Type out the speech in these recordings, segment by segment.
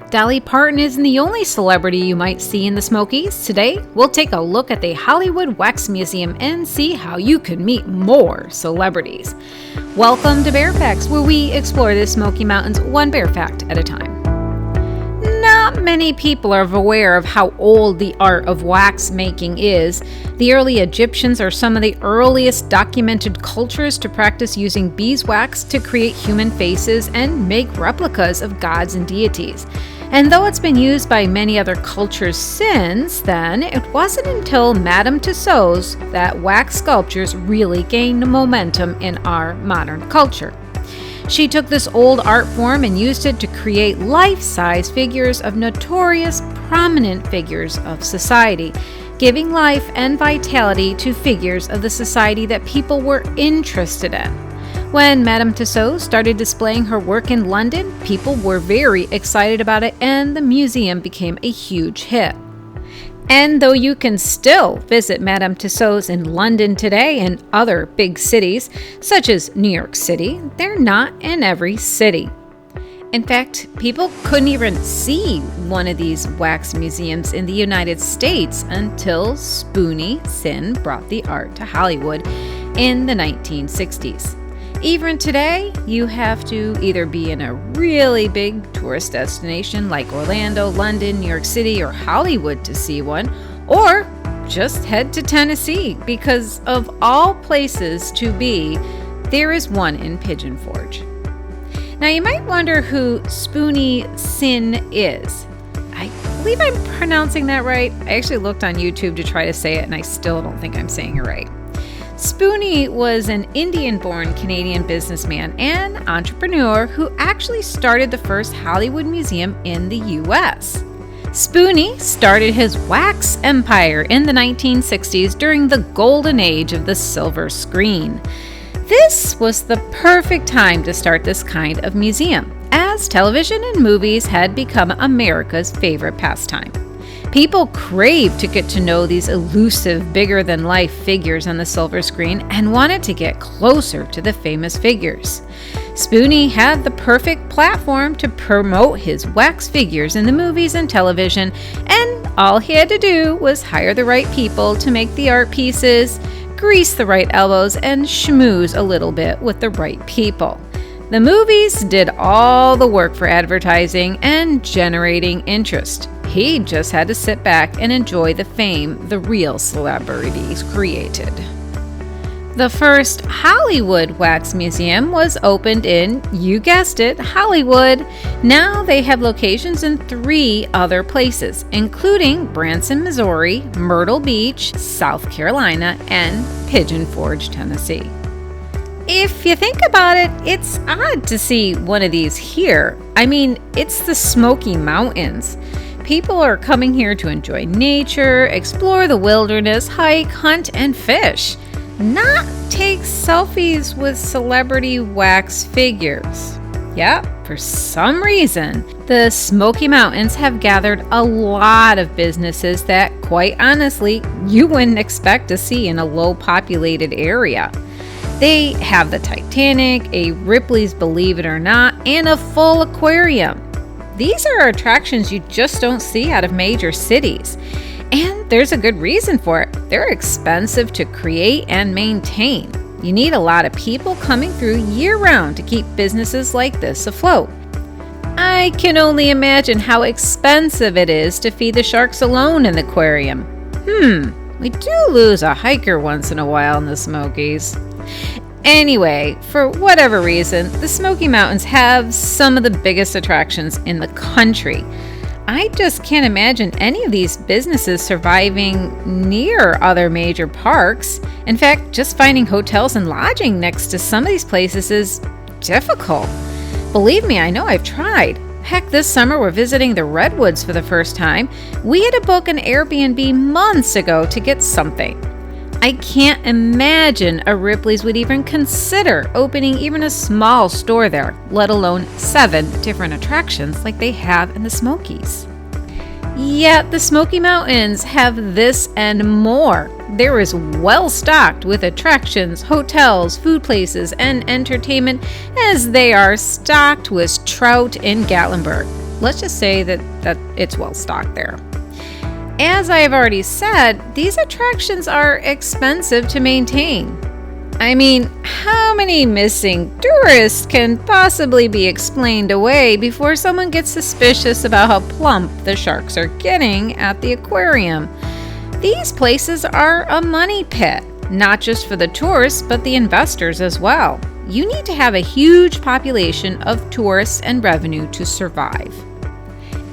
Dolly Parton isn't the only celebrity you might see in the Smokies. Today, we'll take a look at the Hollywood Wax Museum and see how you could meet more celebrities. Welcome to Bear Facts, where we explore the Smoky Mountains one bear fact at a time. Not many people are aware of how old the art of wax making is. The early Egyptians are some of the earliest documented cultures to practice using beeswax to create human faces and make replicas of gods and deities. And though it's been used by many other cultures since then, it wasn't until Madame Tussauds that wax sculptures really gained momentum in our modern culture. She took this old art form and used it to create life-size figures of notorious, prominent figures of society, giving life and vitality to figures of the society that people were interested in. When Madame Tussauds started displaying her work in London, people were very excited about it and the museum became a huge hit. And though you can still visit Madame Tussauds in London today and other big cities, such as New York City, they're not in every city. In fact, people couldn't even see one of these wax museums in the United States until Scotty Sin brought the art to Hollywood in the 1960s. Even today, you have to either be in a really big tourist destination like Orlando, London, New York City, or Hollywood to see one, or just head to Tennessee because of all places to be, there is one in Pigeon Forge. Now you might wonder who Scotty Sin is. I believe I'm pronouncing that right. I actually looked on YouTube to try to say it and I still don't think I'm saying it right. Scotty was an Indian-born Canadian businessman and entrepreneur who actually started the first Hollywood museum in the U.S. Scotty started his wax empire in the 1960s during the golden age of the silver screen. This was the perfect time to start this kind of museum, as television and movies had become America's favorite pastime. People craved to get to know these elusive, bigger-than-life figures on the silver screen and wanted to get closer to the famous figures. Scotty had the perfect platform to promote his wax figures in the movies and television, and all he had to do was hire the right people to make the art pieces, grease the right elbows, and schmooze a little bit with the right people. The movies did all the work for advertising and generating interest. He just had to sit back and enjoy the fame the real celebrities created. The first Hollywood Wax Museum was opened in, you guessed it, Hollywood. Now they have locations in 3 other places, including Branson, Missouri, Myrtle Beach, South Carolina, and Pigeon Forge, Tennessee. If you think about it, it's odd to see one of these here. I mean, it's the Smoky Mountains. People are coming here to enjoy nature, explore the wilderness, hike, hunt, and fish, not take selfies with celebrity wax figures. Yep, for some reason, the Smoky Mountains have gathered a lot of businesses that, quite honestly, you wouldn't expect to see in a low-populated area. They have the Titanic, a Ripley's Believe It or Not, and a full aquarium. These are attractions you just don't see out of major cities. And there's a good reason for it. They're expensive to create and maintain. You need a lot of people coming through year-round to keep businesses like this afloat. I can only imagine how expensive it is to feed the sharks alone in the aquarium. We do lose a hiker once in a while in the Smokies. Anyway, for whatever reason, the Smoky Mountains have some of the biggest attractions in the country. I just can't imagine any of these businesses surviving near other major parks. In fact, just finding hotels and lodging next to some of these places is difficult. Believe me, I know I've tried. Heck, this summer we're visiting the Redwoods for the first time. We had to book an Airbnb months ago to get something. I can't imagine a Ripley's would even consider opening even a small store there, let alone 7 different attractions like they have in the Smokies. Yet the Smoky Mountains have this and more. There is well stocked with attractions, hotels, food places, and entertainment as they are stocked with trout in Gatlinburg. let's just say that it's well stocked there. As I have already said, these attractions are expensive to maintain. I mean, how many missing tourists can possibly be explained away before someone gets suspicious about how plump the sharks are getting at the aquarium? These places are a money pit, not just for the tourists, but the investors as well. You need to have a huge population of tourists and revenue to survive.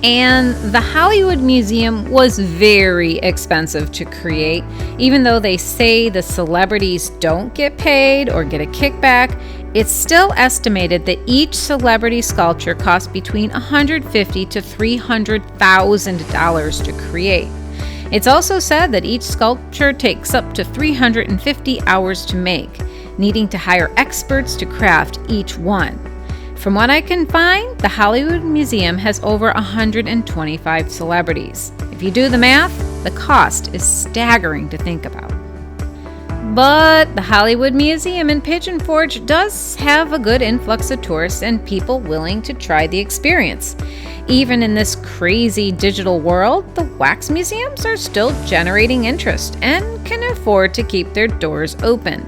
And the Hollywood Museum was very expensive to create. Even though they say the celebrities don't get paid or get a kickback, it's still estimated that each celebrity sculpture costs between $150,000 to $300,000 to create. It's also said that each sculpture takes up to 350 hours to make, needing to hire experts to craft each one. From what I can find, the Hollywood Museum has over 125 celebrities. If you do the math, the cost is staggering to think about. But the Hollywood Museum in Pigeon Forge does have a good influx of tourists and people willing to try the experience. Even in this crazy digital world, the wax museums are still generating interest and can afford to keep their doors open.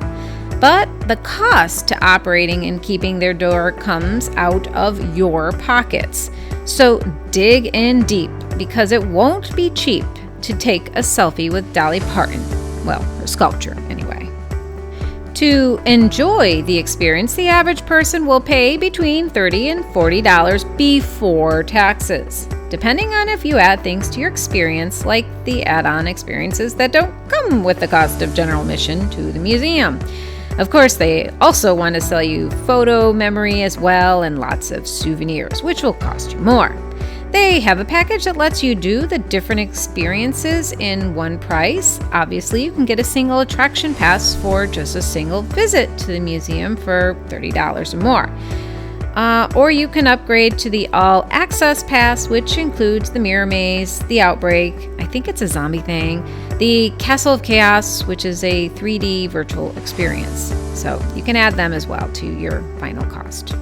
But the cost to operating and keeping their door comes out of your pockets. So dig in deep, because it won't be cheap to take a selfie with Dolly Parton. Well, her sculpture anyway. To enjoy the experience, the average person will pay between $30 and $40 before taxes, depending on if you add things to your experience like the Addon Experiences that don't come with the cost of general admission to the museum. Of course, they also want to sell you photo memory as well and lots of souvenirs, which will cost you more. They have a package that lets you do the different experiences in one price. Obviously, you can get a single attraction pass for just a single visit to the museum for $30 or more. Or you can upgrade to the All Access Pass, which includes the Mirror Maze, the Outbreak, I think it's a zombie thing, the Castle of Chaos, which is a 3D virtual experience. So you can add them as well to your final cost.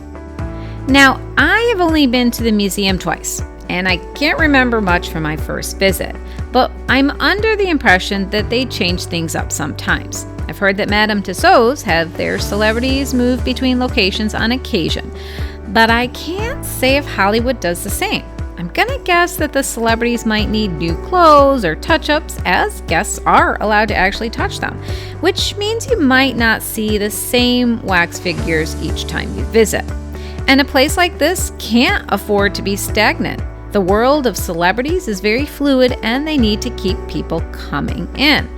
Now, I have only been to the museum twice, and I can't remember much from my first visit, but I'm under the impression that they change things up sometimes. I've heard that Madame Tussauds have their celebrities move between locations on occasion, but I can't say if Hollywood does the same. I'm gonna guess that the celebrities might need new clothes or touch-ups, as guests are allowed to actually touch them, which means you might not see the same wax figures each time you visit. And a place like this can't afford to be stagnant. The world of celebrities is very fluid and they need to keep people coming in.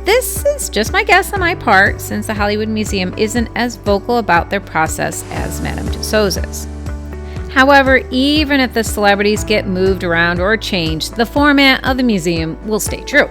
This is just my guess on my part, since the Hollywood Museum isn't as vocal about their process as Madame Tussauds is. However, even if the celebrities get moved around or changed, the format of the museum will stay true.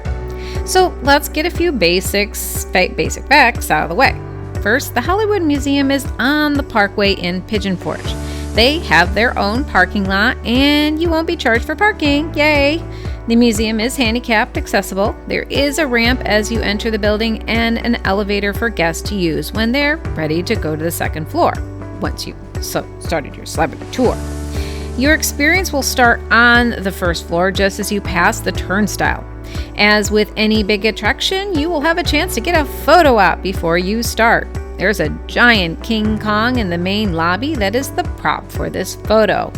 So let's get a few basic facts out of the way. First, the Hollywood Museum is on the Parkway in Pigeon Forge. They have their own parking lot and you won't be charged for parking. Yay! The museum is handicapped accessible. There is a ramp as you enter the building and an elevator for guests to use when they're ready to go to the second floor, once you started your celebrity tour. Your experience will start on the first floor just as you pass the turnstile. As with any big attraction, you will have a chance to get a photo op before you start. There's a giant King Kong in the main lobby that is the prop for this photo.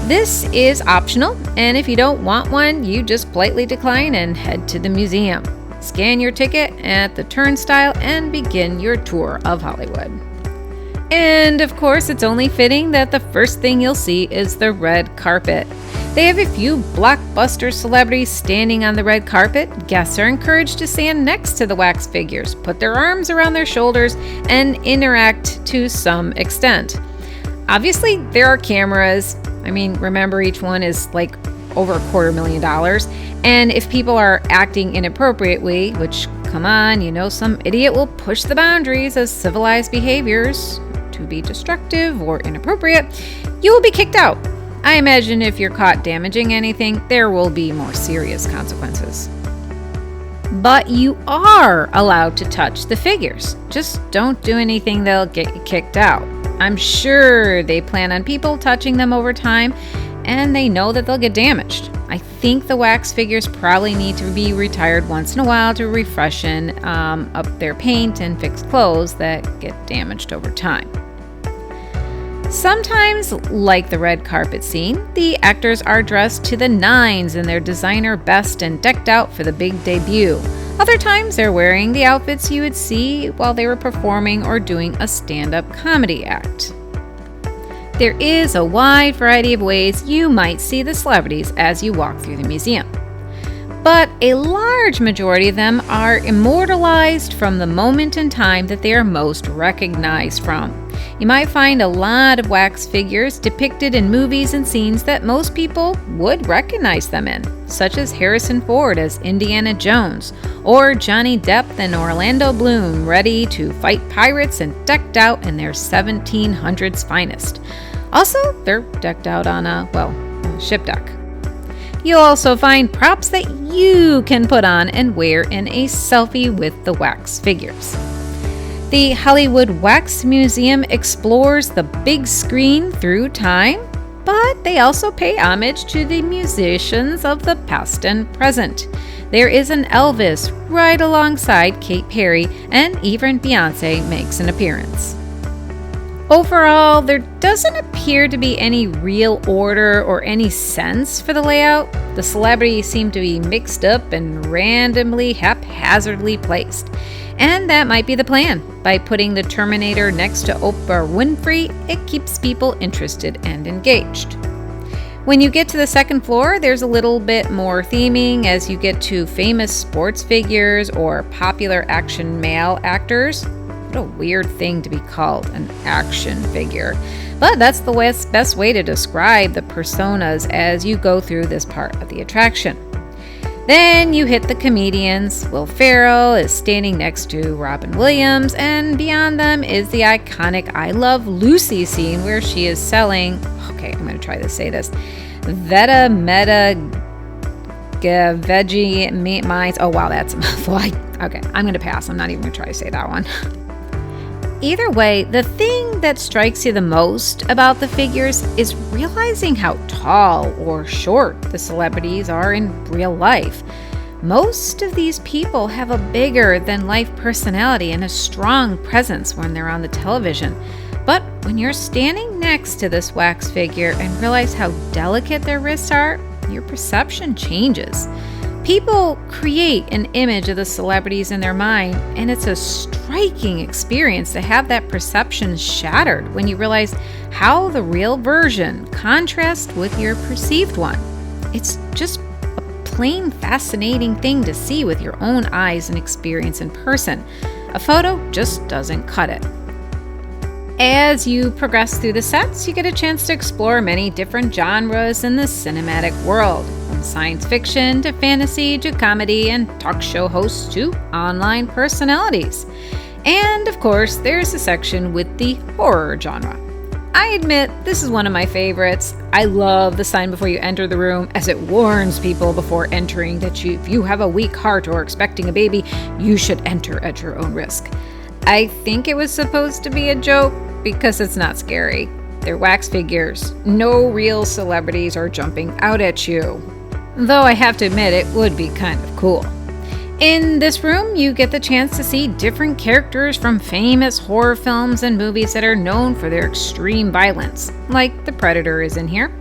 This is optional, and if you don't want one, you just politely decline and head to the museum. Scan your ticket at the turnstile and begin your tour of Hollywood. And of course, it's only fitting that the first thing you'll see is the red carpet. They have a few blockbuster celebrities standing on the red carpet. Guests are encouraged to stand next to the wax figures, put their arms around their shoulders, and interact to some extent. Obviously, there are cameras. I mean, remember, each one is like over $250,000. And if people are acting inappropriately, which, come on, you know, some idiot will push the boundaries of civilized behaviors to be destructive or inappropriate, you will be kicked out. I imagine if you're caught damaging anything, there will be more serious consequences. But you are allowed to touch the figures. Just don't do anything that'll get you kicked out. I'm sure they plan on people touching them over time, and they know that they'll get damaged. I think the wax figures probably need to be retired once in a while to refreshen up their paint and fix clothes that get damaged over time. Sometimes, like the red carpet scene, the actors are dressed to the nines in their designer best and decked out for the big debut. Other times, they're wearing the outfits you would see while they were performing or doing a stand-up comedy act. There is a wide variety of ways you might see the celebrities as you walk through the museum. But a large majority of them are immortalized from the moment in time that they are most recognized from. You might find a lot of wax figures depicted in movies and scenes that most people would recognize them in, such as Harrison Ford as Indiana Jones, or Johnny Depp and Orlando Bloom ready to fight pirates and decked out in their 1700s finest. Also, they're decked out on a ship deck. You'll also find props that you can put on and wear in a selfie with the wax figures. The Hollywood Wax Museum explores the big screen through time, but they also pay homage to the musicians of the past and present. There is an Elvis right alongside Katy Perry, and even Beyonce makes an appearance. Overall, there doesn't appear to be any real order or any sense for the layout. The celebrities seem to be mixed up and randomly, haphazardly placed. And that might be the plan. By putting the Terminator next to Oprah Winfrey, it keeps people interested and engaged. When you get to the second floor, there's a little bit more theming as you get to famous sports figures or popular action male actors. What a weird thing to be called an action figure. But that's the best way to describe the personas as you go through this part of the attraction. Then you hit the comedians. Will Ferrell is standing next to Robin Williams, and beyond them is the iconic I Love Lucy scene where she is selling, I'm going to try to say this, Veta Meta Veggie Mines. Oh wow, that's a mouthful. I'm going to pass. I'm not even going to try to say that one. Either way, the thing that strikes you the most about the figures is realizing how tall or short the celebrities are in real life. Most of these people have a bigger than life personality and a strong presence when they're on the television. But when you're standing next to this wax figure and realize how delicate their wrists are, your perception changes. People create an image of the celebrities in their mind, and it's a striking experience to have that perception shattered when you realize how the real version contrasts with your perceived one. It's just a plain fascinating thing to see with your own eyes and experience in person. A photo just doesn't cut it. As you progress through the sets, you get a chance to explore many different genres in the cinematic world, from science fiction to fantasy to comedy and talk show hosts to online personalities. And of course, there's a section with the horror genre. I admit this is one of my favorites. I love the sign before you enter the room, as it warns people before entering that if you have a weak heart or expecting a baby, you should enter at your own risk. I think it was supposed to be a joke because it's not scary. They're wax figures. No real celebrities are jumping out at you. Though I have to admit, it would be kind of cool. In this room, you get the chance to see different characters from famous horror films and movies that are known for their extreme violence, like The Predator is in here.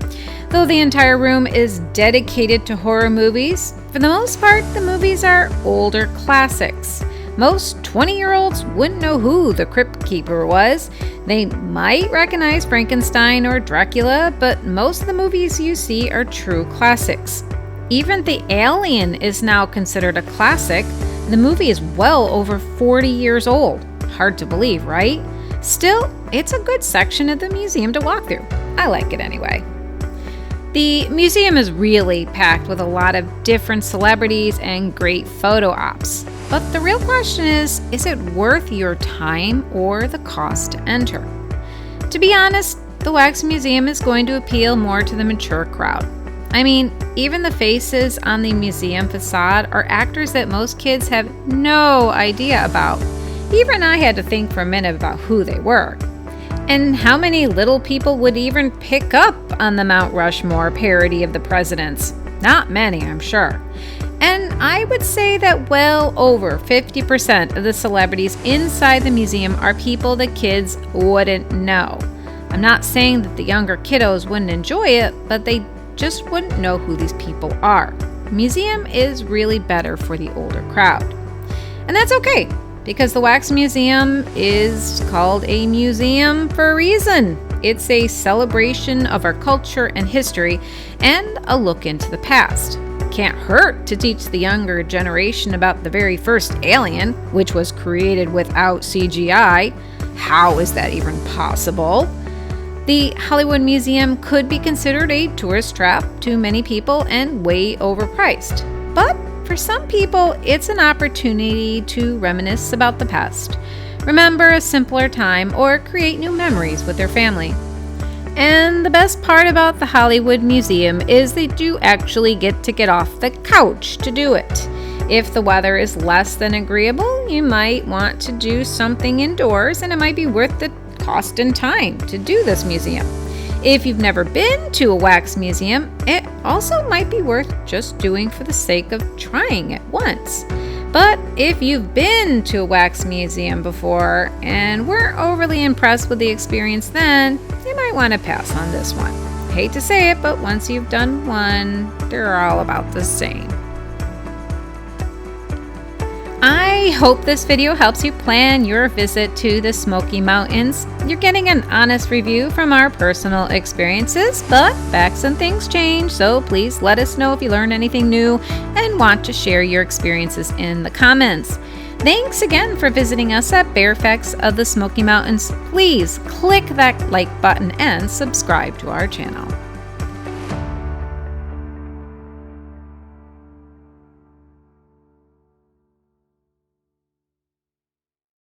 Though the entire room is dedicated to horror movies, for the most part, the movies are older classics. Most 20-year-olds wouldn't know who the Crypt Keeper was. They might recognize Frankenstein or Dracula, but most of the movies you see are true classics. Even The Alien is now considered a classic. The movie is well over 40 years old. Hard to believe, right? Still, it's a good section of the museum to walk through. I like it anyway. The museum is really packed with a lot of different celebrities and great photo ops. But the real question is it worth your time or the cost to enter? To be honest, the Wax Museum is going to appeal more to the mature crowd. I mean, even the faces on the museum facade are actors that most kids have no idea about. Even I had to think for a minute about who they were. And how many little people would even pick up on the Mount Rushmore parody of the presidents? Not many, I'm sure. And I would say that well over 50% of the celebrities inside the museum are people that kids wouldn't know. I'm not saying that the younger kiddos wouldn't enjoy it, but they just wouldn't know who these people are. The museum is really better for the older crowd. And that's okay, because the Wax Museum is called a museum for a reason. It's a celebration of our culture and history and a look into the past. Can't hurt to teach the younger generation about the very first alien, which was created without CGI. How is that even possible? The Hollywood Museum could be considered a tourist trap to many people and way overpriced. But for some people, it's an opportunity to reminisce about the past, remember a simpler time, or create new memories with their family. And the best part about the Hollywood Museum is that you actually get off the couch to do it. If the weather is less than agreeable, you might want to do something indoors, and it might be worth the cost and time to do this museum. If you've never been to a wax museum, it also might be worth just doing for the sake of trying it once. But if you've been to a wax museum before and weren't overly impressed with the experience then, you might want to pass on this one. Hate to say it, but once you've done one, they're all about the same. I hope this video helps you plan your visit to the Smoky Mountains. You're getting an honest review from our personal experiences, but facts and things change, so please let us know if you learned anything new and want to share your experiences in the comments. Thanks again for visiting us at Bear Facts of the Smoky Mountains. Please click that like button and subscribe to our channel.